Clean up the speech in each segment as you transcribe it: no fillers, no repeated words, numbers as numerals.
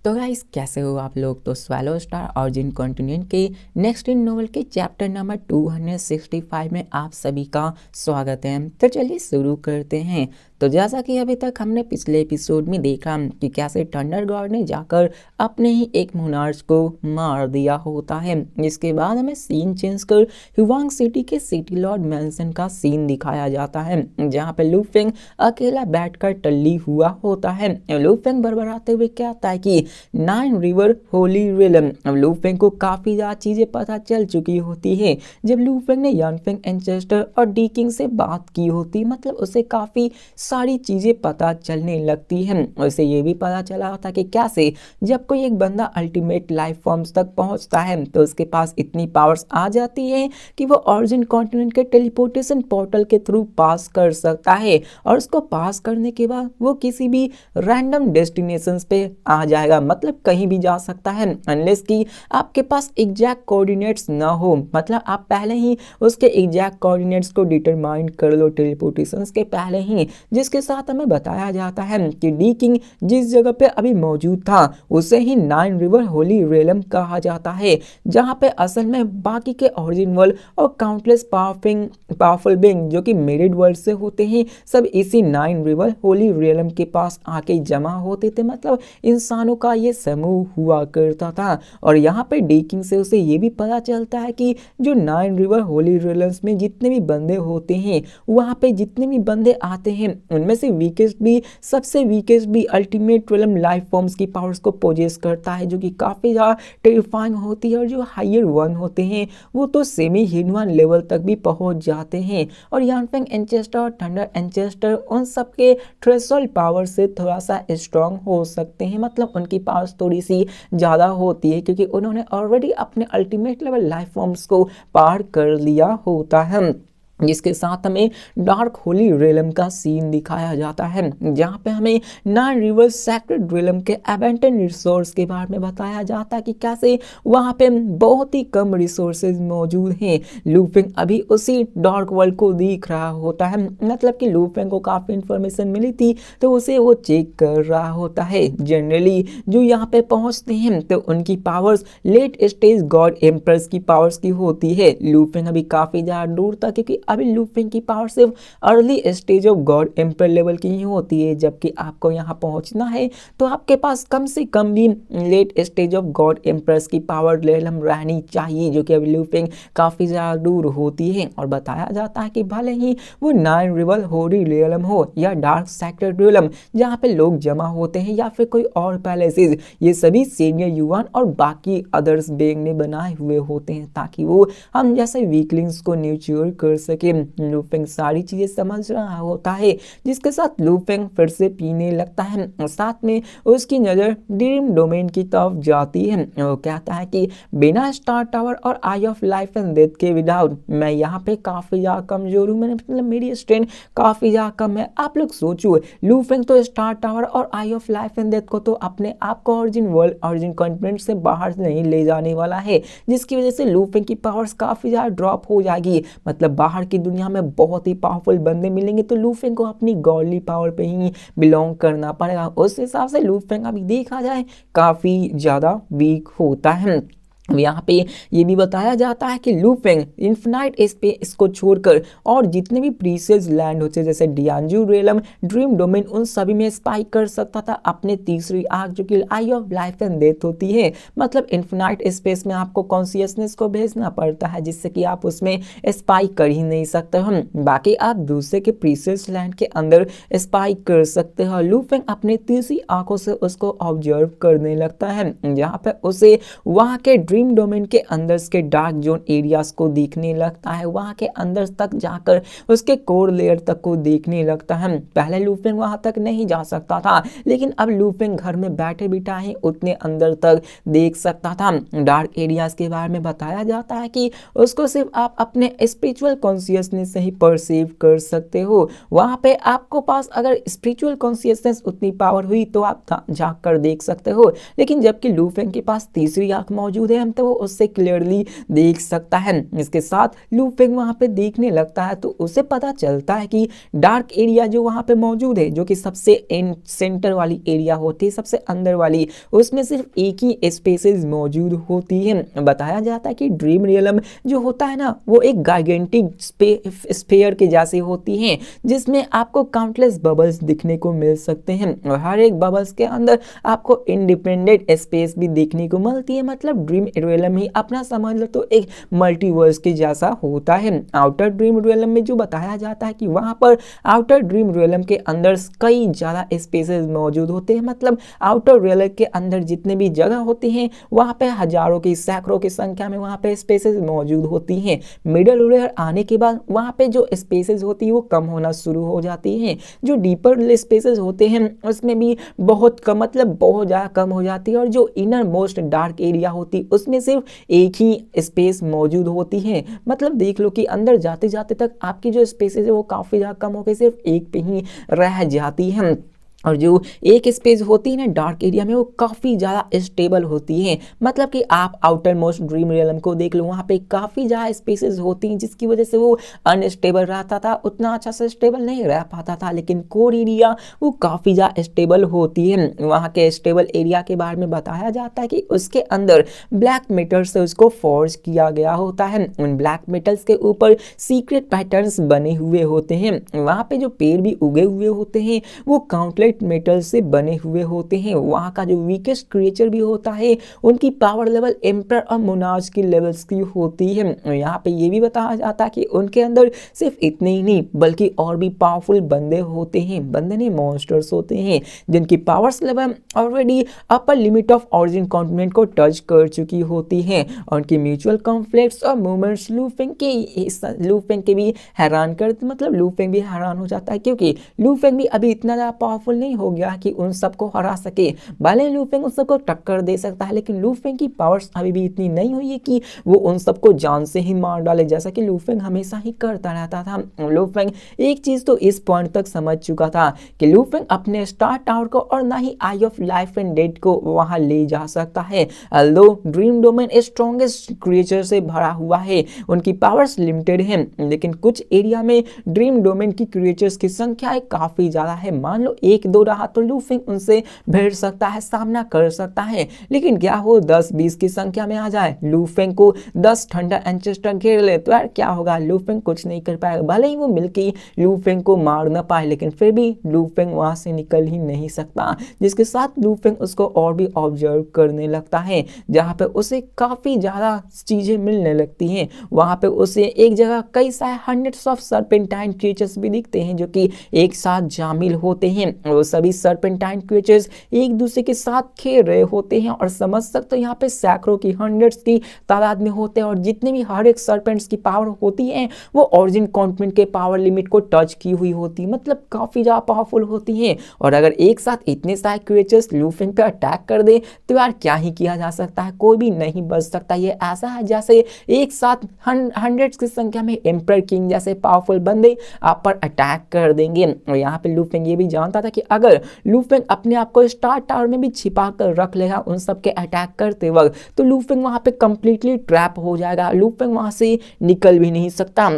तो गाइस कैसे हो आप लोग। तो स्वैलो स्टार ऑरिजिन कॉन्टिनेंट के नेक्स्ट इन नोवेल के चैप्टर नंबर 265 में आप सभी का स्वागत है। तो चलिए शुरू करते हैं। तो जैसा कि अभी तक हमने पिछले एपिसोड में देखा कि कैसे थंडर गॉड ने जाकर अपने ही एक मोनार्च को मार दिया होता है। इसके बाद हमें सीन चेंज कर ह्यूवांग सिटी के सिटी लॉर्ड मैंसन का सीन दिखाया जाता है, जहाँ पे लू फेंग अकेला बैठकर टल्ली हुआ होता है। लू फेंग बड़बड़ाते हुए कहता है कि 9 रिवर होली रिलम। अब लू फेंग को काफी ज्यादा चीजें पता चल चुकी होती है। जब लू फेंग ने यान फेंग एंचेस्टर और डी किंग से बात की होती, मतलब उसे काफी सारी चीजें पता चलने लगती हैं। उसे ये भी पता चला होता कि कैसे जब कोई एक बंदा अल्टीमेट लाइफ फॉर्म्स तक पहुंचता है तो उसके पास इतनी पावर्स आ जाती है कि वो ऑरिजिन कॉन्टिनेंट के टेलीपोर्टेशन पोर्टल के थ्रू पास कर सकता है, और उसको पास करने के बाद वो किसी भी रैंडम डेस्टिनेशंस पे आ जाएगा, मतलब कहीं भी जा सकता है, अनलेस कि आपके पास एग्जैक्ट कोऑर्डिनेट्स ना हो। मतलब आप पहले ही उसके एग्जैक्ट कोऑर्डिनेट्स को डिटरमाइन कर लो टेलीपोर्टेशंस के पहले ही, जिसके साथ हमें बताया जाता है कि डी किंग जिस जगह पे अभी मौजूद था उसे ही 9 रिवर होली रेलम कहा जाता है, जहां पे असल में बाकी के ऑरिजिन वर्ल्ड और काउंटलेस पावरफुल बीइंग जो कि मेरिड वर्ल्ड से होते हैं सब इसी 9 रिवर होली रेलम के पास आके जमा होते थे। मतलब इंसानों का ये समूह हुआ करता था। और यहाँ पे डी किंग से उसे ये भी पता चलता है कि जो 9 रिवर होली रेलम्स में जितने भी बंदे होते हैं, वहाँ पे जितने भी बंदे आते हैं उनमें से वीकेस्ट भी, सबसे वीकेस्ट भी अल्टीमेट रिलम लाइफ फॉर्म्स की पावर्स को पोजेस करता है, जो कि काफी ज्यादा टेरिफाइंग होती है। और जो हायर वन होते हैं वो तो सेमी ह्यूमन लेवल तक भी पहुंच जाते हैं। और यानफेंग एंचेस्टर और थंडर एंचेस्टर उन सबके थ्रेशोल्ड पावर से थोड़ा सा स्ट्रांग हो सकते हैं, मतलब उनकी पावर्स थोड़ी सी ज़्यादा होती है क्योंकि उन्होंने ऑलरेडी अपने अल्टीमेट लेवल लाइफ फॉर्म्स को पार कर लिया होता है। जिसके साथ हमें डार्क होली रेलम का सीन दिखाया जाता है, जहाँ पे हमें 9 रिवर सैक्रेड रेलम के एबेंटन रिसोर्स के बारे में बताया जाता है कि कैसे वहाँ पे बहुत ही कम रिसोर्सेज मौजूद हैं। लू फेंग अभी उसी डार्क वर्ल्ड को देख रहा होता है, मतलब कि लू फेंग को काफ़ी इंफॉर्मेशन मिली थी तो उसे वो चेक कर रहा होता है। जनरली जो यहाँ पे पहुँचते हैं तो उनकी powers late stage god empress की पावर्स की होती है। लू फेंग अभी काफ़ी ज़्यादा दूर था क्योंकि अभी लू फेंग की पावर सिर्फ early stage of God emperor level की ही होती है, जबकि आपको यहाँ पहुँचना है तो आपके पास कम से कम भी late stage of god empress की पावर लेवल रहनी चाहिए, जो कि अभी लू फेंग काफ़ी ज़्यादा दूर होती है। और बताया जाता है कि भले ही वो 9 रिवर होली रेलम हो या डार्क सेक्रेड रेलम जहाँ पे लोग जमा होते हैं, या फिर कोई और पैलेसेस, ये सभी सीनियर युवान और बाकी अदर्स बेंग ने बनाए हुए होते हैं ताकि वो हम जैसे वीकलिंग्स को न्यूट्रियर कर सके। लू फेंग सारी चीजें समझ रहा होता है, जिसके साथ लू फेंग फिर से पीने लगता है और साथ में उसकी नजर ड्रीम डोमेन की तरफ जाती है। वो कहता है कि बिना स्टार टावर और आई ऑफ लाइफ एंड डेथ के विदाउट मैं यहाँ पे काफी ज्यादा कमजोर हूँ, मतलब मेरी स्ट्रेंथ काफी ज्यादा कम है। आप लोग सोचो, लू फेंग तो स्टार टावर और आई ऑफ लाइफ एंड डेथ को तो अपने आप को ऑरिजिन वर्ल्ड ऑरिजिन कॉन्टिनेंट से बाहर नहीं ले जाने वाला है, जिसकी वजह से लू फेंग की पावर्स काफी ज्यादा ड्रॉप हो जाएगी। मतलब बाहर की दुनिया में बहुत ही पावरफुल बंदे मिलेंगे तो लू फेंग को अपनी गॉडली पावर पे ही बिलोंग करना पड़ेगा। उस हिसाब से लू फेंग अभी देखा जाए काफी ज्यादा वीक होता है। यहाँ पे ये भी बताया जाता है कि लू फेंग इन्फिनाइट स्पेस को छोड़कर और जितने भी प्रीशियस लैंड होते जैसे डियांजू रेलम ड्रीम डोमेन उन सभी में स्पाइक कर सकता था अपने तीसरी आंख, जो कि आई ऑफ लाइफ एंड डेथ होती है। मतलब इन्फिनाइट स्पेस में आपको कॉन्शियसनेस को भेजना पड़ता है, जिससे कि आप उसमें स्पाइक कर ही नहीं सकते हो। बाकी आप दूसरे के प्रीशियस लैंड के अंदर स्पाइक कर सकते हो। लू फेंग अपने तीसरी आंखों से उसको ऑब्जर्व करने लगता है, जहाँ पे उसे वहाँ के ड्रीम डोमेन के अंदर के डार्क जोन एरियाज को देखने लगता है, वहां के अंदर तक जाकर उसके कोर लेयर तक को देखने लगता है। पहले लू फेंग वहां तक नहीं जा सकता था, लेकिन अब लू फेंग घर में बैठे बिठाए उतने अंदर तक देख सकता था। डार्क एरियाज के बारे में बताया जाता है कि उसको सिर्फ आप अपने स्पिरिचुअल कॉन्शियसनेस से ही परसीव कर सकते हो। वहां पे आपको पास अगर स्पिरिचुअल कॉन्शियसनेस उतनी पावर हुई तो आप झांक कर देख सकते हो, लेकिन जबकि लू फेंग के पास तीसरी आंख मौजूद है हम तो वो उससे क्लियरली देख सकता है। इसके साथ लू फेंग वहाँ पे देखने लगता है तो उसे पता चलता है कि डार्क एरिया जो वहाँ पे मौजूद है, जो कि सबसे सेंटर वाली एरिया होती है, सबसे अंदर वाली, उसमें सिर्फ एक ही स्पेसेस मौजूद होती है। बताया जाता है कि ड्रीम रियलम जो होता है ना, वो एक गाइगेंटिक स्फीयर के जैसे होती है, जिसमें आपको काउंटलेस बबल्स दिखने को मिल सकते हैं और हर एक बबल्स के अंदर आपको इंडिपेंडेंट स्पेस भी देखने को मिलती है। मतलब ड्रीम रियलम ही अपना समझ लो तो एक मल्टीवर्स के जैसा होता है। आउटर ड्रीम रियलम में जो बताया जाता है कि वहां पर आउटर ड्रीम रियलम के अंदर कई ज़्यादा स्पेसेस मौजूद होते हैं। मतलब आउटर रियलम के अंदर जितने भी जगह होती हैं वहां पे हजारों की सैकड़ों की संख्या में वहां पे स्पेसेस मौजूद होती हैं। मिडल लेयर आने के बाद वहां पे जो स्पेसेस होती है वो कम होना शुरू हो जाती हैं। जो डीपर स्पेसेस होते हैं उसमें भी बहुत कम, मतलब बहुत ज़्यादा कम हो जाती है। और जो इनर मोस्ट डार्क एरिया होती है उसमें सिर्फ एक ही स्पेस मौजूद होती है। मतलब देख लो कि अंदर जाते जाते तक आपकी जो स्पेसेस है वो काफ़ी ज़्यादा कम होकर सिर्फ एक पे ही रह जाती है। और जो एक स्पेस होती है ना डार्क एरिया में, वो काफ़ी ज़्यादा स्टेबल होती है। मतलब कि आप आउटर मोस्ट ड्रीम रियलम को देख लो, वहाँ पे काफ़ी ज़्यादा स्पेसेस होती हैं जिसकी वजह से वो अनस्टेबल रहता था, उतना अच्छा से स्टेबल नहीं रह पाता था। लेकिन कोर एरिया वो काफ़ी ज़्यादा स्टेबल होती है। वहाँ के स्टेबल एरिया के बारे में बताया जाता है कि उसके अंदर ब्लैक मेटल से उसको फोर्ज किया गया होता है। उन ब्लैक मेटल्स के ऊपर सीक्रेट पैटर्न्स बने हुए होते हैं। वहाँ पे जो पेड़ भी उगे हुए होते हैं वो काउंटलेस मेटल से बने हुए होते हैं। वहाँ का जो वीकेस्ट क्रिएचर भी होता है उनकी पावर लेवल एम्पर और मोनार्च की लेवल्स की होती है। यहाँ पे ये भी बताया जाता है कि उनके अंदर सिर्फ इतने ही नहीं बल्कि और भी पावरफुल बंदे होते हैं, बंदे नहीं मॉन्स्टर्स होते हैं, जिनकी powers level already upper limit of origin continent को टच कर चुकी होती है। और उनकी म्यूचुअल कॉन्फ्लिक्ट्स और मूवमेंट्स लू फेंग के भी हैरान करते, मतलब लू फेंग भी हैरान हो जाता है क्योंकि लू फेंग भी अभी इतना ज़्यादा पावरफुल नहीं हो गया कि उन सबको हरा सके। भले लू फेंग उन सबको टक्कर दे सकता है लेकिन लू फेंग की पावर्स अभी भी इतनी नहीं हुई है कि वो उन सबको जान से ही मार डाले, जैसा कि लू फेंग हमेशा ही करता रहता था। लू फेंग एक चीज तो इस पॉइंट तक समझ चुका था कि लू फेंग अपने स्टार टावर को और ना ही आई ऑफ लाइफ एंड डेथ को वहां ले जा सकता है। Although dream domain strongest creature से भरा हुआ है, उनकी पावर्स लिमिटेड है, लेकिन कुछ एरिया में ड्रीम डोमेन की क्रिएचर्स की संख्या काफी ज्यादा है। मान लो एक दो रहा तो लू फेंग उनसे भिड़ सकता है, सामना कर सकता है। लेकिन क्या हो 10-20 की संख्या में आ जाए, लू फेंग को 10 थंडर एंचेस्टर घेर ले तो यार क्या होगा, लू फेंग कुछ नहीं कर पाएगा। भले ही वो मिलके लू फेंग को मार ना पाए लेकिन फिर भी लू फेंग वहां से निकल ही नहीं सकता। जिसके साथ लू फेंग उसको और भी ऑब्जर्व करने लगता है, जहां पे उसे काफी ज्यादा चीजें मिलने लगती हैं। वहां पे उसे एक जगह कई सारे हंड्रेड्स ऑफ सर्पेंटाइन क्रिएचर्स भी दिखते हैं जो कि एक साथ शामिल होते हैं। वो सभी सर्पेंटाइन क्रिएचर्स एक दूसरे के साथ खेल रहे होते हैं और समझ सकते हो यहाँ पे सैकड़ों की हंड्रेड्स की तादाद में होते हैं। और जितने भी हर एक सर्पेंट्स की पावर होती है वो ओरिजिन कॉन्टिनेंट के पावर लिमिट को टच की हुई होती है, मतलब काफी ज्यादा पावरफुल होती हैं। और अगर एक साथ इतने सारे क्रिएचर्स लू फेंग पे अटैक कर दे तो यार क्या ही किया जा सकता है, कोई भी नहीं बच सकता। ये ऐसा है जैसे एक साथ हंड्रेड्स की संख्या में एम्परर किंग जैसे पावरफुल बंदे आप पर अटैक कर देंगे। और यहाँ पे लू फेंग ये भी जानता था कि अगर लू फेंग अपने आप को स्टार टावर में भी छिपा कर रख लेगा उन सबके अटैक करते वक्त तो लू फेंग वहां पे कंप्लीटली ट्रैप हो जाएगा, लू फेंग वहां से निकल भी नहीं सकता।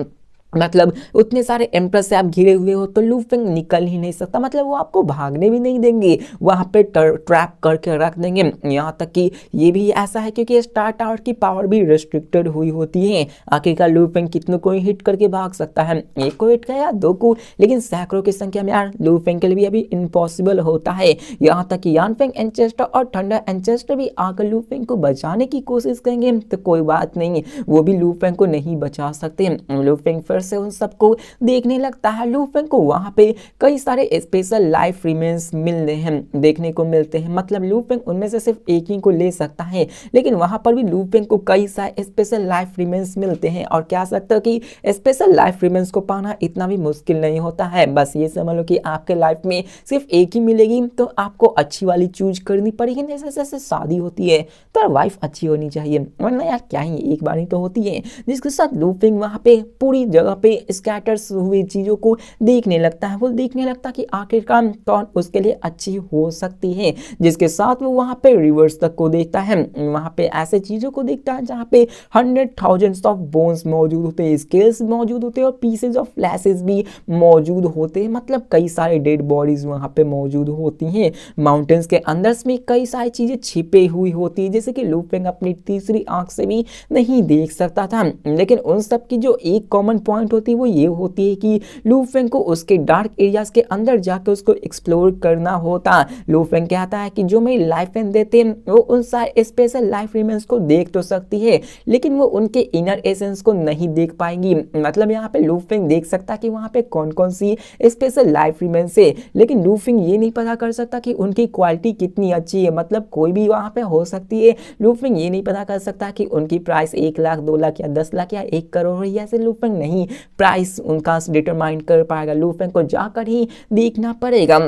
मतलब उतने सारे एम्प्रेस से आप घिरे हुए हो तो लू फेंग निकल ही नहीं सकता, मतलब वो आपको भागने भी नहीं देंगे, वहां पे ट्रैप करके रख देंगे। यहाँ तक कि ये भी ऐसा है क्योंकि स्टार टावर की पावर भी रिस्ट्रिक्टेड हुई होती है। आखिरकार लू फेंग कितनों को हिट करके भाग सकता है, एक को हिट किया दो को, लेकिन सैकड़ों की संख्या में यार लू फेंग के लिए भी अभी इम्पॉसिबल होता है। यहाँ तक कि यान फेंग एंचेस्टर और थंडर एंचेस्टर भी आकर लू फेंग को बचाने की कोशिश करेंगे तो कोई बात नहीं, वो भी लू फेंग को नहीं बचा सकते। लू फेंग से उन सबको देखने लगता है। लू फेंग को वहां पे कई सारे स्पेशल लाइफ रिमेन्स देखने को मिलते हैं, मतलब लू फेंग उनमें से सिर्फ एक ही को ले सकता है लेकिन वहां पर भी लू फेंग को कई सारे स्पेशल लाइफ रिमेन्स मिलते हैं। और क्या सकते हो कि स्पेशल लाइफ रिमेन्स को पाना इतना भी मुश्किल नहीं होता है। बस ये समझ लो कि आपके लाइफ में सिर्फ एक ही मिलेगी तो आपको अच्छी वाली चूज करनी पड़ेगी। जैसे जैसे शादी होती है तो वाइफ अच्छी होनी चाहिए, वरना यार क्या ही एक बार ही तो होती है। जिसके साथ लू फेंग वहां पे पूरी जगह जगह पे स्कैटर्स हुई चीज़ों को देखने लगता है। वो देखने लगता है कि आखिरकार कौन उसके लिए अच्छी हो सकती है, जिसके साथ वो वहाँ पे रिवर्स तक को देखता है। वहाँ पे ऐसे चीज़ों को देखता है जहाँ पे 100,000 ऑफ बोन्स मौजूद होते हैं, स्केल्स मौजूद होते हैं और पीसेज ऑफ फ्लैशेस भी मौजूद होते हैं। मतलब कई सारे डेड बॉडीज वहाँ पे मौजूद होती हैं। माउंटेन्स के अंदर में कई सारी चीज़ें छिपे हुई होती है, जैसे कि लू फेंग अपनी तीसरी आंख से भी नहीं देख सकता था। लेकिन उन सब की जो एक कॉमन पॉइंट होती है वो ये होती है कि लू फेंग को उसके डार्क एरियाज के अंदर जाकर उसको एक्सप्लोर करना होता। लू फेंग कहता है कि जो मेरी लाइफ एंड देते हैं वो उन सारे स्पेशल लाइफ रिमेंस को देख तो सकती है, लेकिन वो उनके इनर एसेंस को नहीं देख पाएंगी। मतलब यहाँ पे लू फेंग देख सकता कि वहाँ पे कौन कौन सी स्पेशल लाइफ रिमेंस है, लेकिन लू फेंग ये नहीं पता कर सकता कि उनकी क्वालिटी कितनी अच्छी है। मतलब कोई भी वहाँ पे हो सकती है। लू फेंग ये नहीं पता कर सकता कि उनकी प्राइस 1 लाख 2 लाख या 10 लाख या 1 करोड़ है। ऐसे लू फेंग नहीं प्राइस उनका डिटरमाइन कर पाएगा, लू फेंग को जाकर ही देखना पड़ेगा।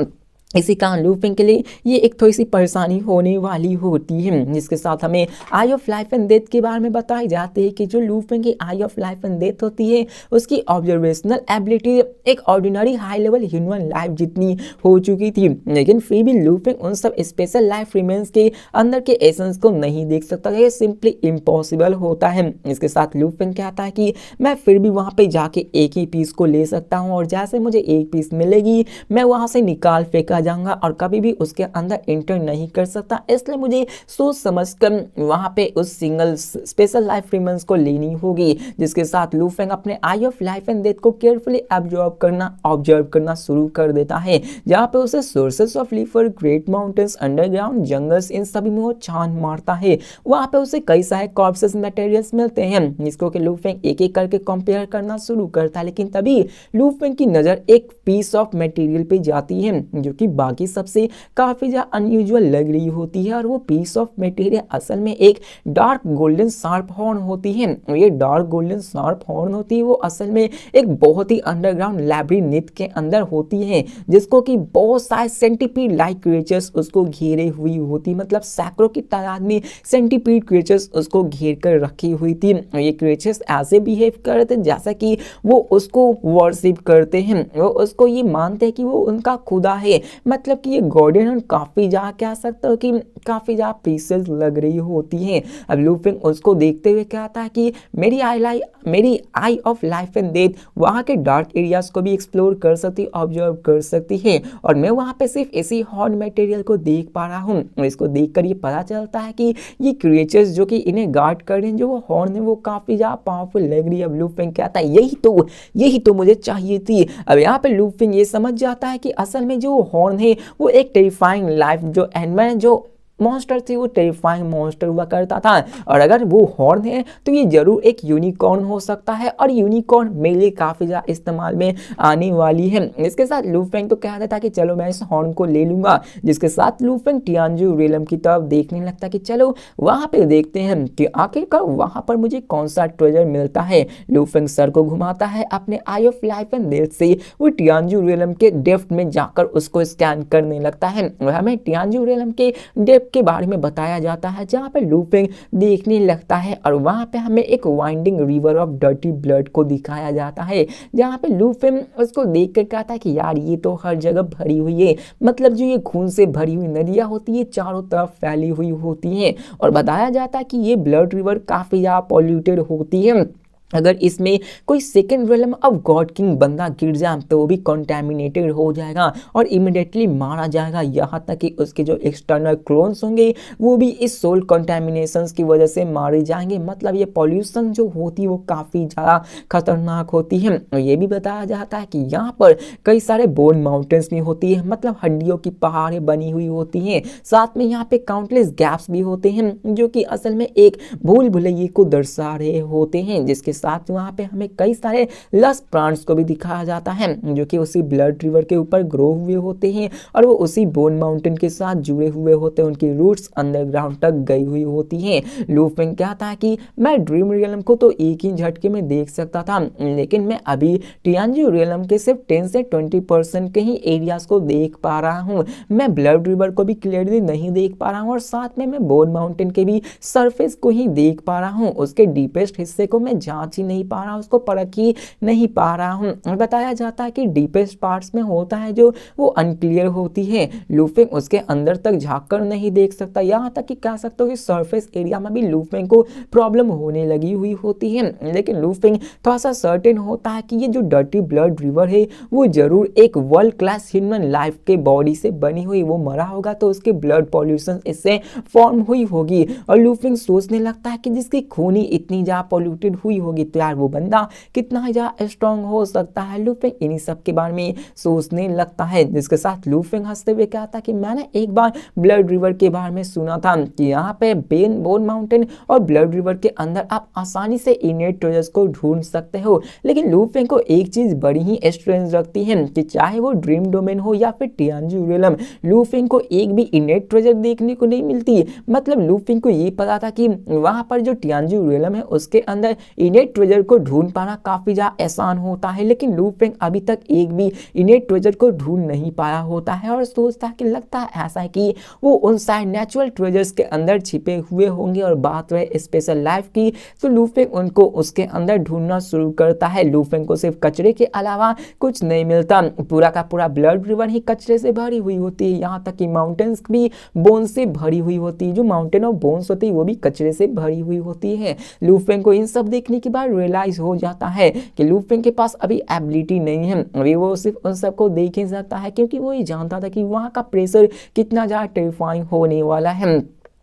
इसी कारण लू फेंग के लिए ये एक थोड़ी सी परेशानी होने वाली होती है, जिसके साथ हमें आई ऑफ लाइफ एंड डेथ के बारे में बताई जाती है कि जो लू फेंग की आई ऑफ लाइफ एंड डेथ होती है उसकी ऑब्जर्वेशनल एबिलिटी एक ordinary high level human life जितनी हो चुकी थी, लेकिन फिर भी लू फेंग उन सब स्पेशल लाइफ रिमेंस के अंदर के एसेंस को नहीं देख सकता। ये सिंपली इम्पॉसिबल होता है। इसके साथ लू फेंग कहता है कि मैं फिर भी वहाँ पे जाके एक ही पीस को ले सकता हूँ और जैसे मुझे एक पीस मिलेगी मैं वहाँ से निकाल फेंका जाऊंगा और कभी भी उसके अंदर एंटर नहीं कर सकता। इसलिए मुझे सोच समझकर वहां पे उस सिंगल स्पेशल लाइफ रिमेंस को लेनी होगी। जिसके साथ लू फेंग अपने eye of life and death को केयरफुली ऑब्जर्व करना शुरू कर देता है, जहां पे उसे sources of lifer, great mountains, underground jungles, इन सभी में वो छान मारता है। वहां पे उसे कई सारे कॉर्प्सेस मटेरियल्स मिलते हैं, जिसको कि लू फेंग एक एक करके कंपेयर करना शुरू करता है। लेकिन तभी लू फेंग की नजर एक पीस ऑफ मटेरियल पे जाती है जो कि बाकी सबसे काफी ज्यादा अनयूजुअल लग रही होती है, और वो पीस ऑफ मटेरियल असल में एक डार्क गोल्डन शार्प हॉर्न होती है। ये डार्क गोल्डन शार्प हॉर्न होती है वो असल में एक बहुत ही अंडरग्राउंड लैब्रिन्थ के अंदर होती है, जिसको कि बहुत सारे सेंटीपीड लाइक क्रिएचर्स उसको घेरे हुई होती। मतलब सैकड़ों की तादाद में सेंटीपीड क्रिएचर्स उसको घेर कर रखी हुई थी। ये क्रिएचर्स ऐसे बिहेव करते जैसा कि वो उसको वर्शिप करते हैं, वो उसको ये मानते हैं कि वो उनका खुदा है। मतलब कि ये गॉर्डियन काफी ज्यादा कह सकते हो कि काफी ज्यादा प्रीशियस लग रही होती है। अब लू फेंग उसको देखते हुए कहता है कि मेरी आई ऑफ लाइफ एंड डेथ वहां के डार्क एरियाज को भी एक्सप्लोर कर सकती, ऑब्जर्व कर सकती है, और मैं वहां पे सिर्फ इसी हॉर्न मटेरियल को देख पा रहा हूँ। इसको देखकर ये पता चलता है कि ये क्रिएचर्स जो कि इन्हें गार्ड कर रहे हैं, जो वो हॉर्न है वो काफी ज्यादा पावरफुल लग रही है। अब लू फेंग कहता है यही तो मुझे चाहिए थी। अब यहाँ पे लू फेंग ये समझ जाता है कि असल में जो हॉर्न है वो एक टेरिफाइंग लाइफ जो एनिमल जो मॉन्स्टर थी वो टेरिफाइंग मॉन्स्टर हुआ करता था, और अगर वो हॉर्न है तो ये जरूर एक यूनिकॉर्न हो सकता है, और यूनिकॉर्न मेरे लिए काफी ज्यादा इस्तेमाल में आने वाली है। इसके साथ लू फेंग तो कह देता कि चलो मैं इस हॉर्न को ले लूंगा। जिसके साथ लू फेंग टियानजू रियलम की तरफ देखने लगता कि चलो वहां पे देखते हैं कि आखिरकार वहां पर मुझे कौन सा ट्रेजर मिलता है। लू फेंग सर को घुमाता है अपने eye of life and death से, वो टियानजू रियलम के डेप्थ में जाकर उसको स्कैन करने लगता है। हमें टियानजू रियलम के डेप्थ के बारे में बताया जाता है, जहां पे लू फेंग देखने लगता है और वहां पे हमें एक winding river of dirty blood को दिखाया जाता है, जहां पे लू फेंग उसको देख कर कहता है कि यार ये तो हर जगह भरी हुई है। मतलब जो ये खून से भरी हुई नदियां होती है चारों तरफ फैली हुई होती हैं, और बताया जाता है कि ये ब्लड रिवर काफी ज्यादा पॉल्यूटेड होती है। अगर इसमें कोई second realm of God king बंदा गिर जाए तो वो भी कंटेमिनेटेड हो जाएगा और इमिडिएटली मारा जाएगा, यहाँ तक कि उसके जो एक्सटर्नल क्लोन्स होंगे वो भी इस सोल कंटेमिनेशन की वजह से मारे जाएंगे। मतलब ये पॉल्यूशन जो होती है वो काफ़ी ज़्यादा खतरनाक होती है। ये भी बताया जाता है कि यहाँ पर कई सारे बोन माउंटेन्स भी होती है, मतलब हड्डियों की पहाड़ें बनी हुई होती हैं। साथ में यहाँ पे काउंटलेस गैप्स भी होते हैं जो कि असल में एक भूल भुलैये को दर्शा रहे होते हैं। जिसके साथ वहाँ पे हमें कई सारे लस प्लांट्स को भी दिखाया जाता है जो कि उसी ब्लड रिवर के ऊपर ग्रो हुए होते हैं और वो उसी बोन माउंटेन के साथ जुड़े हुए होते हैं। उनकी रूट्स अंडरग्राउंड तक गई हुई होती हैं। लू फेंग कहता है कि मैं ड्रीम रियलम को तो एक ही झटके में देख सकता था, लेकिन मैं अभी टियानजू रियलम के सिर्फ 10 से 20% के ही एरियाज को देख पा रहा हूँ। मैं ब्लड रिवर को भी क्लियरली नहीं देख पा रहा हूँ, और साथ में मैं बोन माउंटेन के भी सरफेस को ही देख पा रहा हूँ। उसके डीपेस्ट हिस्से को मैं जा जांच ही नहीं पा रहा, उसको परख ही नहीं पा रहा हूँ। बताया जाता है कि डीपेस्ट पार्ट्स में होता है जो वो अनक्लियर होती है। लूफिंग उसके अंदर तक झाँक कर नहीं देख सकता, यहाँ तक कि कह सकते हो कि सरफेस एरिया में भी लूफिंग को प्रॉब्लम होने लगी हुई होती है। लेकिन लूफिंग थोड़ा सा सर्टेन होता है कि ये जो डर्टी ब्लड रिवर है वो जरूर एक वर्ल्ड क्लास ह्यूमन लाइफ के बॉडी से बनी हुई, वो मरा होगा तो उसके ब्लड पॉल्यूशन इससे फॉर्म हुई होगी। और लूफिंग सोचने लगता है कि जिसकी खून ही इतनी ज्यादा पॉल्यूटेड हुई होगी तो यार वो बंदा कितना ज्यादा स्ट्रांग हो सकता है। लूफिंग इन्हीं सब के बारे में सोचने लगता है, जिसके साथ लूफिंग हंसते हुए कहता कि मैंने एक बार ब्लड रिवर के बारे में सुना था कि यहाँ पे बोन माउंटेन और ब्लड रिवर के अंदर आप आसानी से इनेट ट्रेजर्स को ढूंढ सकते हो। लेकिन लूफिंग को एक चीज बड़ी ही स्ट्रेंज लगती है कि चाहे वो ड्रीम डोमेन हो या फिर टियांजू रियलम, लूफिंग को एक भी इनेट ट्रेजर देखने को नहीं मिलती। मतलब लूफिंग को ये पता था कि वहां पर जो टियांजू रियलम है उसके अंदर इनेट ट्रेजर को ढूंढ पाना काफी ज्यादा आसान होता है, लेकिन लूफिंग अभी तक एक भी इनेट ट्रेजर को ढूंढ नहीं पाया होता है और सोचता है कि लगता है ऐसा है कि वो उन सारे नेचुरल ट्रेजर्स के अंदर छिपे हुए होंगे। और बात रहे स्पेशल लाइफ की तो लूफिंग उनको उसके अंदर ढूंढना शुरू करता है। लूफिंग को सिर्फ कचरे के अलावा कुछ नहीं मिलता, पूरा का पूरा ब्लड रिवर ही कचरे से भरी हुई होती है, यहाँ तक कि माउंटेन्स भी बोन से भरी हुई होती है, जो माउंटेन ऑफ बोन्स होती है वो भी कचरे से भरी हुई होती है। लूफिंग को इन सब देखने के बाद रियलाइज हो जाता है कि लूफिंग के पास अभी एबिलिटी नहीं है, अभी वो सिर्फ उन सबको देख ही सकता है, क्योंकि वो ये जानता था कि वहाँ का प्रेशर कितना ज़्यादा टेरिफाइंग होने वाला है।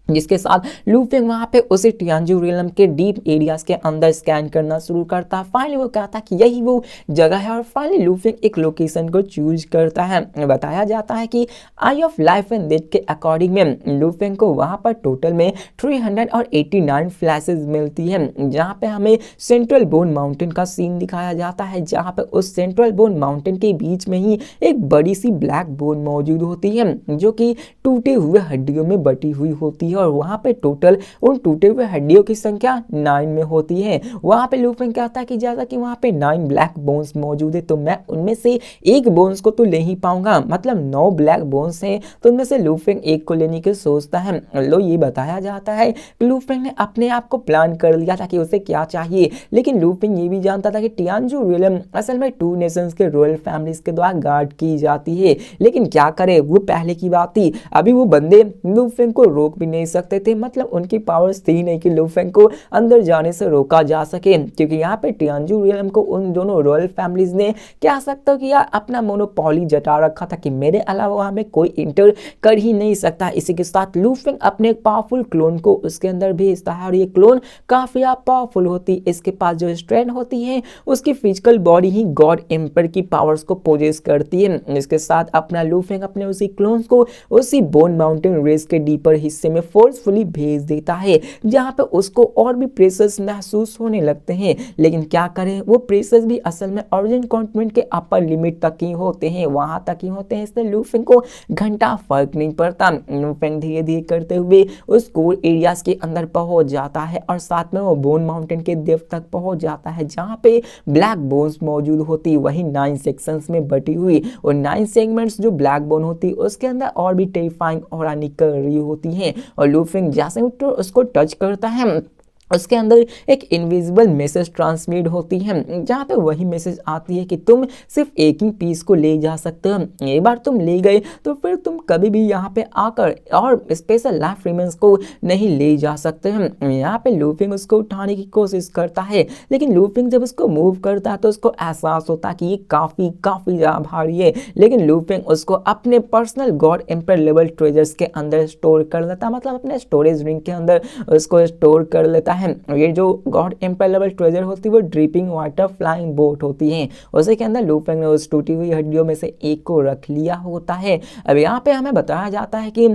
जिसके साथ लूफिंग वहां पे उसी टियांजू रियलम के डीप एरियाज के अंदर स्कैन करना शुरू करता है। फाइनली वो कहता है कि यही वो जगह है और फाइनली लूफिंग एक लोकेशन को चूज करता है। बताया जाता है कि आई ऑफ लाइफ एंड डेथ के अकॉर्डिंग में लूफिंग को वहां पर टोटल में 389 फ्लैशेस मिलती है, जहां पे हमें सेंट्रल बोन माउंटेन का सीन दिखाया जाता है, जहां पे उस सेंट्रल बोन माउंटेन के बीच में ही एक बड़ी सी ब्लैक बोन मौजूद होती है जो कि टूटे हुए हड्डियों में बटी हुई होती है। और वहां पे टोटल उन टूटे हुए हड्डियों की संख्या 9 में होती है। वहां पे लूफिंग कहता है कि जैसा कि वहां पे 9 ब्लैक बोन्स मौजूद है तो मैं उनमें से एक बोन्स को तो ले ही पाऊंगा, मतलब 9 ब्लैक बोन्स हैं तो उनमें से लूफिंग एक को लेने की सोचता है। लो ये बताया जाता है कि लूफिंग ने अपने आप को प्लान कर लिया था कि उसे क्या चाहिए, लेकिन लूफिंग ये भी जानता था कि टियांजू रियलम असल में 2 नेशंस के रॉयल फैमिलीज के द्वारा गार्ड की जाती है। लेकिन क्या करे, वो पहले की बात थी, अभी वो बंदे लूफिंग को रोक भी नहीं सकते थे, मतलब उनकी पावर्स थी नहीं कि लूफिंग को अंदर जाने से रोका जा सके, क्योंकि यहाँ पे टियांजू रियलम को उन दोनों रॉयल फैमिलीज ने क्या सकता कि यार अपना मोनोपोली जता रखा था कि मेरे अलावा वहां में कोई इंटर कर ही नहीं सकता। इसी के साथ लूफिंग अपने एक पावरफुल क्लोन को उसके अंदर भेजता है और ये क्लोन काफी पावरफुल होती है। इसके पास जो स्ट्रेंथ होती है उसकी फिजिकल बॉडी ही गॉड एम्पर की पावर्स को पोजेस करती है। इसके साथ अपना लूफिंग अपने उसी क्लोन्स को उसी बोन माउंटेन रेस के डीपर हिस्से में फोर्सफुली भेज देता है, जहां पे उसको और भी प्रेशर्स महसूस होने लगते हैं। लेकिन क्या करें, वो प्रेशर्स भी असल में ओरिजिन कॉन्टिनेंट के अपर लिमिट तक ही होते हैं, वहां तक ही होते हैं, इसलिए लूफिंग को घंटा फर्क नहीं पड़ता। लूफिंग धीरे धीरे करते हुए उस कोर एरियाज के अंदर पहुंच जाता है और साथ में वो बोन माउंटेन के डेप्थ तक पहुंच जाता है, जहां पे ब्लैक बोन्स मौजूद होती, वही 9 सेक्शंस में बटी हुई, और 9 सेगमेंट्स जो ब्लैक बोन होती उसके अंदर और भी टेरिफाइंग ऑरा निकल रही होती है। और लूफिंग जैसे उसको टच करता है उसके अंदर एक इनविजिबल मैसेज ट्रांसमिट होती है, जहाँ पे वही मैसेज आती है कि तुम सिर्फ एक ही पीस को ले जा सकते हो, एक बार तुम ले गए तो फिर तुम कभी भी यहाँ पे आकर और स्पेशल लाइफ रिमेंस को नहीं ले जा सकते हो। यहाँ पे लूफिंग उसको उठाने की कोशिश करता है, लेकिन लूफिंग जब उसको मूव करता है तो उसको एहसास होता है कि ये काफ़ी ज़्यादा भारी है, लेकिन लूफिंग उसको अपने personal God emperor level treasures के अंदर स्टोर कर लेता, मतलब अपने स्टोरेज रिंग के अंदर उसको स्टोर कर लेता है। ये जो गॉड एम्पर लेवल ट्रेजर होती है वो ड्रीपिंग वाटर फ्लाइंग बोट होती है, उसी के अंदर लूफिंग ने उस टूटी हुई हड्डियों में से एक को रख लिया होता है। अब यहाँ पे हमें बताया जाता है कि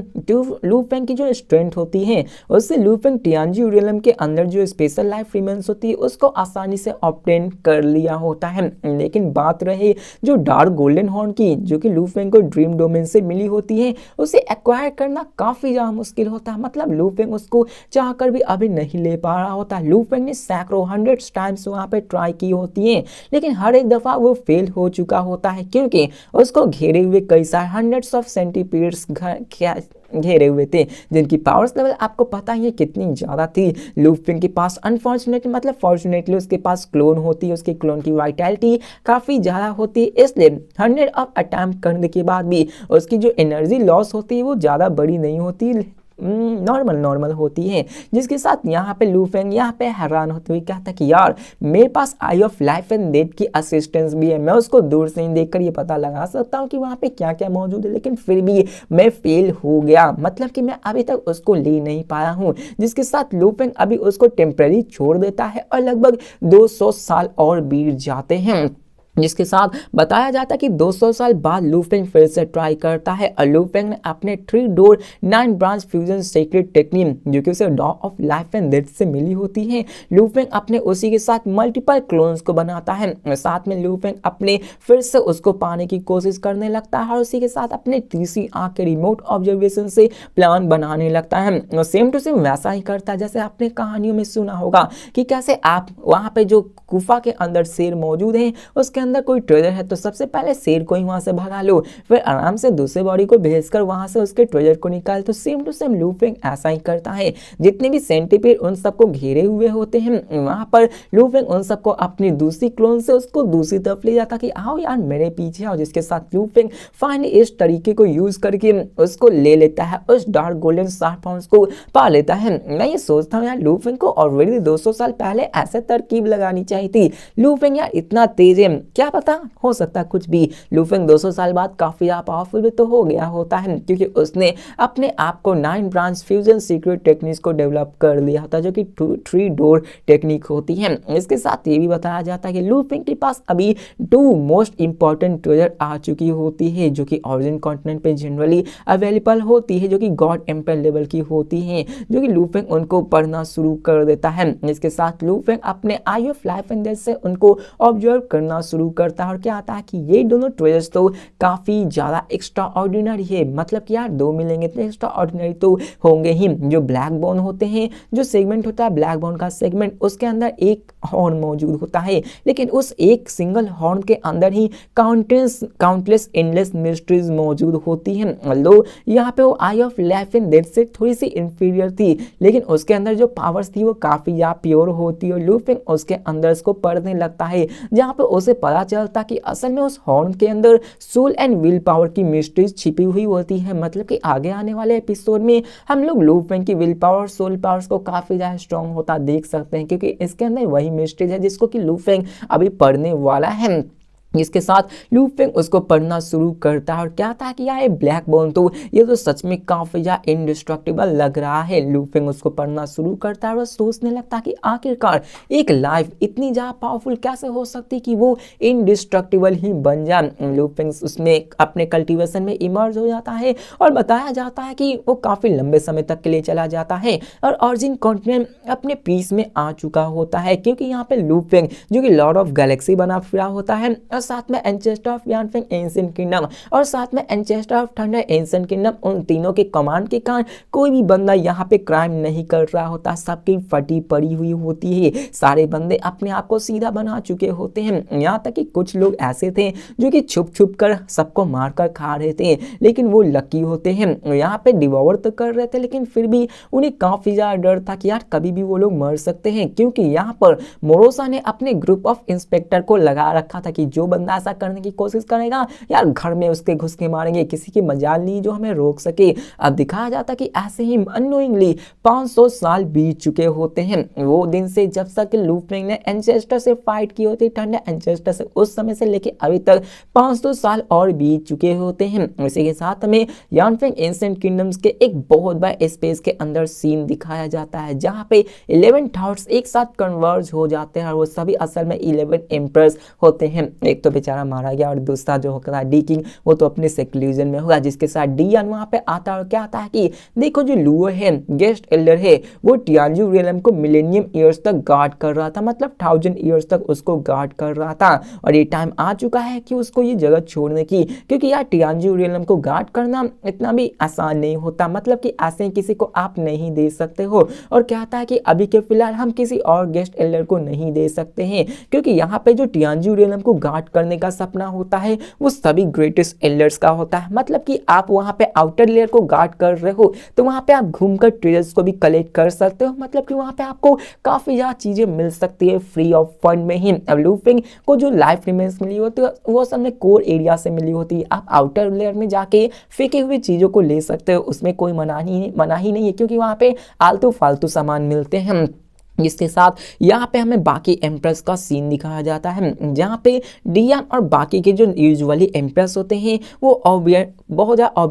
लूफिंग की जो स्ट्रेंथ होती है उससे लूफिंग टियांजू रियलम के अंदर जो स्पेशल लाइफ रिमेंस होती है उसको आसानी से ऑब्टेन कर लिया होता है। लेकिन बात रहे जो डार्क गोल्डन हॉर्न की, जो कि लूफिंग को ड्रीम डोमेन से मिली होती है, उसे एक्वायर करना काफी ज्यादा मुश्किल होता है, मतलब लूफिंग उसको चाहकर भी अभी नहीं ले पा रहा होता। लूफिंग ने सैकड़ों हंड्रेड्स टाइम्स वहां पे ट्राई की होती है, लेकिन हर एक दफा वो फेल हो चुका होता है, क्योंकि उसको घेरे हुए कई सारे हंड्रेड्स ऑफ सेंटीपीड्स घेरे हुए थे, जिनकी पावर्स लेवल आपको पता ही है कितनी ज़्यादा थी। लू फेंग के पास अनफॉर्चुनेटली मतलब फॉर्चुनेटली उसके पास क्लोन होती है, उसके क्लोन की वाइटैलिटी काफ़ी ज़्यादा होती है, इसलिए 100 ऑफ अटैम्प्ट करने के बाद भी उसकी जो एनर्जी लॉस होती है वो ज़्यादा बड़ी नहीं होती, नॉर्मल होती है। जिसके साथ यहाँ पे लू फेंग यहाँ पे हैरान होते हुए कहता कि यार मेरे पास आई ऑफ लाइफ एंड डेथ की असिस्टेंस भी है, मैं उसको दूर से ही देखकर ये पता लगा सकता हूँ कि वहाँ पे क्या क्या मौजूद है, लेकिन फिर भी मैं फेल हो गया, मतलब कि मैं अभी तक उसको ले नहीं पाया हूँ। जिसके साथ लू फेंग अभी उसको टेम्पररी छोड़ देता है और लगभग 200 साल और बीत जाते हैं, जिसके साथ बताया जाता है कि 200 साल बाद लू फेंग फिर से ट्राई करता है और लू फेंग ने अपने 3 door 9 branch fusion secret technique जो कि उसे डॉ ऑफ लाइफ एंड डेथ से मिली होती है, लू फेंग अपने उसी के साथ मल्टीपल क्लोन्स को बनाता है और साथ में लू फेंग अपने फिर से उसको पाने की कोशिश करने लगता है और उसी के साथ अपने तीसरी आंख के रिमोट ऑब्जर्वेशन से प्लान बनाने लगता है और सेम टू सेम वैसा ही करता है जैसे आपने कहानियों में सुना होगा कि कैसे आप वहाँ पे जो गुफा के अंदर शेर मौजूद है उसके अंदर कोई ट्रेजर है तो सबसे पहले शेर को ही वहां से भगा लो, फिर आराम से दूसरे बॉडी को भेजकर वहां से उसके ट्रेजर को निकाल। तो same to same Lu Feng ऐसा ही करता है, जितने भी सेंटीपीड उन सबको घेरे हुए होते हैं वहां पर लू फेंग उन सबको अपनी दूसरी क्लोन से उसको दूसरी तरफ ले जाता कि आओ यार मेरे पीछे आओ। जिसके साथ लू फेंग फाइनली इस तरीके को यूज करके उसको ले लेता है, उस डार्क गोल्डन स्टार फाउंड्स को पा लेता है। मैं ये सोचता हूँ यार लू फेंग को ऑलरेडी 200 साल पहले ऐसे तरकीब लगानी चाहिए थी, लू फेंग यार इतना तेज है, क्या पता हो सकता है कुछ भी लू फेंग 200 साल बाद काफी ज्यादा पावरफुल भी तो हो गया होता है, क्योंकि उसने अपने आप को 9 ब्रांच फ्यूजन सीक्रेट टेक्निक्स को डेवलप कर लिया होता है जो कि 3 डोर टेक्निक होती है। इसके साथ ये भी बताया जाता है कि लू फेंग के पास अभी 2 मोस्ट इंपॉर्टेंट ट्रेजर आ चुकी होती है जो कि ऑरिजिन कॉन्टिनेंट पे जनरली अवेलेबल होती है, जो कि गॉड एम्पायर लेवल की होती है, जो कि लू फेंग उनको पढ़ना शुरू कर देता है। इसके साथ लू फेंग अपने eye of life and death से उनको ऑब्जर्व करना शुरू करता है और क्या आता है कि ये दोनों ट्रेजर्स तो काफी ज्यादा एक्स्ट्रा ऑर्डिनरी है, मतलब कि यार 2 मिलेंगे तो एक्स्ट्रा ऑर्डिनरी तो होंगे ही। जो ब्लैक बोन होते हैं, जो सेगमेंट होता है ब्लैक बोन का सेगमेंट, उसके अंदर एक हॉर्न मौजूद होता है, लेकिन उस एक सिंगल हॉर्न के अंदर ही काउंटलेस एंडलेस मिस्ट्रीज मौजूद होती हैं। लो यहाँ पे वो आई ऑफ लाइफ एंड डेथ से थोड़ी सी इंफीरियर थी, लेकिन उसके अंदर जो पावर्स थी वो काफी ज्यादा प्योर होती है और लू फेंग उसके अंदर इसको पढ़ने लगता है, जहाँ पे उसे पता चलता कि असल में उस हॉर्न के अंदर सोल एंड विल पावर की मिस्ट्रीज छिपी हुई होती है। मतलब कि आगे आने वाले एपिसोड में हम लोग लू फेंग की विल पावर सोल पावर्स को काफी ज्यादा स्ट्रॉन्ग होता देख सकते हैं, क्योंकि इसके अंदर वही मिस्ट्रीज है जिसको कि लू फेंग अभी पढ़ने वाला है। इसके साथ लू फेंग उसको पढ़ना शुरू करता है और क्या था कि यार ब्लैक बोन तो ये तो सच में काफी ज्यादा इंडिस्ट्रक्टिबल लग रहा है। लू फेंग उसको पढ़ना शुरू करता है और सोचने लगता है कि आखिरकार एक लाइफ इतनी ज्यादा पावरफुल कैसे हो सकती कि वो इंडिस्ट्रक्टिबल ही बन जाए। लू फेंग उसमें अपने कल्टीवेशन में इमर्ज हो जाता है और बताया जाता है कि वो काफी लंबे समय तक के लिए चला जाता है और ऑरिजिन कॉन्टिनेंट अपने पीस में आ चुका होता है, क्योंकि यहाँ पे लू फेंग जो कि लॉर्ड ऑफ गैलेक्सी बना फिरा होता है और साथ में एंसेस्टर ऑफ यानफेंग एंशिएंट किंगडम और साथ में ancestor of thunder ancient kingdom, उन तीनों के कमांड के कारण कोई भी बंदा यहाँ पे क्राइम नहीं कर रहा होता, सबकी फटी पड़ी हुई होती है, सारे बंदे अपने आप को सीधा बना चुके होते हैं। यहाँ तक कि कुछ लोग ऐसे थे जो कि छुप छुप कर सबको मारकर खा रहे थे, लेकिन वो लकी होते हैं, यहाँ पे डिवोर तो कर रहे थे लेकिन फिर भी उन्हें काफी ज्यादा डर था कि यार कभी भी वो लोग मर सकते हैं, क्योंकि यहाँ पर मोरोसा ने अपने ग्रुप ऑफ इंस्पेक्टर को लगा रखा था कि जो बंदा ऐसा करने की कोशिश करेगा यार घर में उसके घुस के मारेंगे, किसी की मजाल नहीं जो हमें रोक सके। अब दिखाया जाता कि ऐसे ही अननोइंगली 500 साल बीत चुके होते हैं, वो दिन से जब तक लू फेंग ने एंसेस्टर से फाइट की होती ठंडे एंसेस्टर से, उस समय से लेके अभी तक 500 साल और बीत चुके होते हैं। इसी के साथ हमें यानफेंग एंशिएंट किंगडम्स के एक बहुत बड़ा स्पेस के अंदर सीन दिखाया जाता है, जहाँ पे 11 थॉट्स एक साथ कन्वर्ज हो जाते हैं और वो सभी असल में 11 एम्परर्स होते हैं। एक तो बेचारा मारा गया और दूसरा जो होता है डी किंग, वो तो अपने सेक्लूजन में होगा, जिसके साथ डियान वहां पे आता है और क्या आता है कि देखो जो लुओ है गेस्ट एल्डर है वो टियांजू रियलम को मिलेनियम ईयर्स तक गार्ड कर रहा था, मतलब 1000 ईयर्स तक उसको गार्ड कर रहा था और ये टाइम आ चुका है कि उसको ये जगह छोड़ने की, क्योंकि यार टियांजू रियलम को गार्ड करना इतना भी आसान नहीं होता, मतलब कि ऐसे किसी को आप नहीं दे सकते हो। और क्या आता है कि अभी के फिलहाल हम किसी और गेस्ट एल्डर को नहीं दे सकते हैं, क्योंकि यहाँ पे जो टियांजू रियलम को गार्ड करने का सपना होता है वो सभी ग्रेटेस्ट एल्डर्स का होता है। मतलब कि आप वहां पे आउटर लेयर को गार्ड कर रहे हो तो वहां पे आप घूमकर ट्रेजर्स को भी कलेक्ट कर सकते हो। मतलब कि वहां पे आपको काफी ज्यादा चीजें मिल सकती है फ्री ऑफ फंड में ही। अब लूफिंग को जो लाइफ रिमेन्स मिली होती है वो सब कोर एरिया से मिली होती है। आप आउटर लेयर में जाके फेंके हुए चीजों को ले सकते हो, उसमें कोई मना ही नहीं है, क्योंकि वहां पे आलतू फालतू सामान मिलते हैं। इसके साथ यहाँ पे हमें बाकी एम्प्रेस का सीन दिखाया जाता है, जहाँ पे डियान और बाकी के जो यूजुअली एम्प्रेस होते हैं वो बहुत ज़्यादा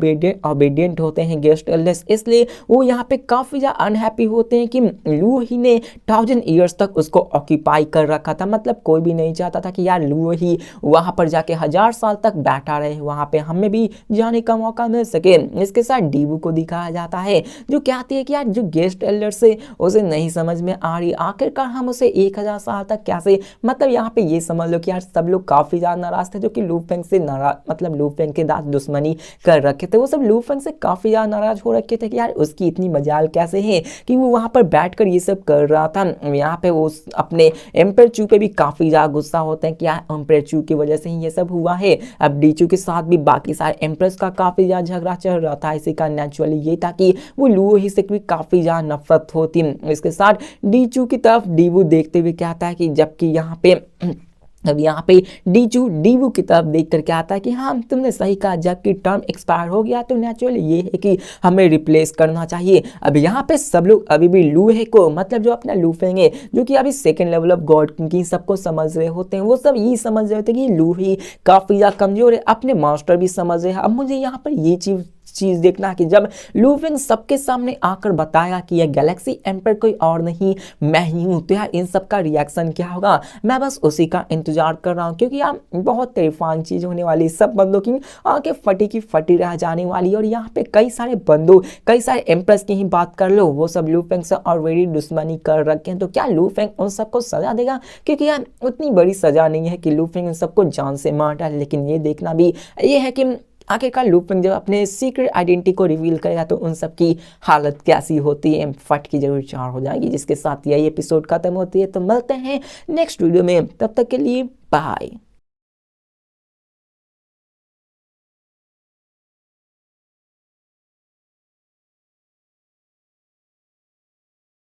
ओबीडियंट होते हैं गेस्ट एल्डर्स, इसलिए वो यहाँ पे काफ़ी ज़्यादा अनहैप्पी होते हैं कि लू ही ने 1000 ईयर्स तक उसको ऑक्यूपाई कर रखा था। मतलब कोई भी नहीं चाहता था कि यार लू ही वहाँ पर जाके 1000 साल तक बैठा रहे, वहाँ पे हमें भी जाने का मौका मिल सके। इसके साथ डीवू को दिखाया जाता है जो कहती है कि यार जो गेस्ट एल्डर्स है उसे नहीं समझ में आ रही, आखिरकार हम उसे 1000 साल तक कैसे, मतलब यहाँ पे ये समझ लो कि यार सब लोग काफी ज्यादा नाराज थे जो कि लू फेंग से नाराज, मतलब लू फेंग के साथ दुश्मनी कर रखे थे। वो सब लू फेंग से काफी ज्यादा नाराज हो रखे थे कि यार उसकी इतनी मजाल कैसे है कि वो वहां पर बैठकर ये सब कर रहा था। यहाँ पे वो अपने एम्पर चू पे भी काफी ज्यादा गुस्सा होते हैं कि यार एम्पर चू की वजह से ही ये सब हुआ है। अब डीचू के साथ भी बाकी सारे एम्प्रेस का काफी ज्यादा झगड़ा चल रहा था। इसी का नेचुरली ये था कि वो लू ही से भी काफी ज्यादा नफरत होती। इसके साथ डीचू की तरफ डीवू देखते हुए कहता है कि जबकि यहाँ पे अब यहाँ पे डीचू डीवू की तरफ देख कर क्या आता है कि हाँ तुमने सही कहा, जबकि टर्म एक्सपायर हो गया तो नेचुरली ये है कि हमें रिप्लेस करना चाहिए। अब यहाँ पे सब लोग अभी भी लूहे को, मतलब जो अपना लू फेंग है जो कि अभी सेकंड लेवल ऑफ गॉड की सबको समझ रहे होते हैं, वो सब ये समझ रहे होते हैं कि लू ही काफी ज्यादा कमजोर है, अपने मास्टर भी समझ रहे हैं। अब मुझे यहाँ पर ये चीज देखना कि जब लू फेंग सबके सामने आकर बताया कि यह गैलेक्सी एम्पर कोई और नहीं मैं ही हूं, तो यार इन सब का रिएक्शन क्या होगा, मैं बस उसी का इंतजार कर रहा हूं, क्योंकि यार बहुत टेरिफाइंग चीज होने वाली, सब बंदों की आंखें फटी की फटी रह जाने वाली। और यहाँ पे कई सारे एम्प्रेस की ही बात कर लो, वो सब लू फेंग से ऑलरेडी दुश्मनी कर रखे हैं। तो क्या लू फेंग उन सबको सजा देगा, क्योंकि यार उतनी बड़ी सजा नहीं है कि लू फेंग उन सबको जान से मार डाले, लेकिन ये देखना भी ये है कि आखिरकार लू फेंग जब अपने सीक्रेट आइडेंटिटी को रिवील करेगा तो उन सब की हालत कैसी होती है, फट की जरूर चार हो जाएगी। जिसके साथ यही एपिसोड खत्म होती है। तो मिलते हैं नेक्स्ट वीडियो में, तब तक के लिए बाय।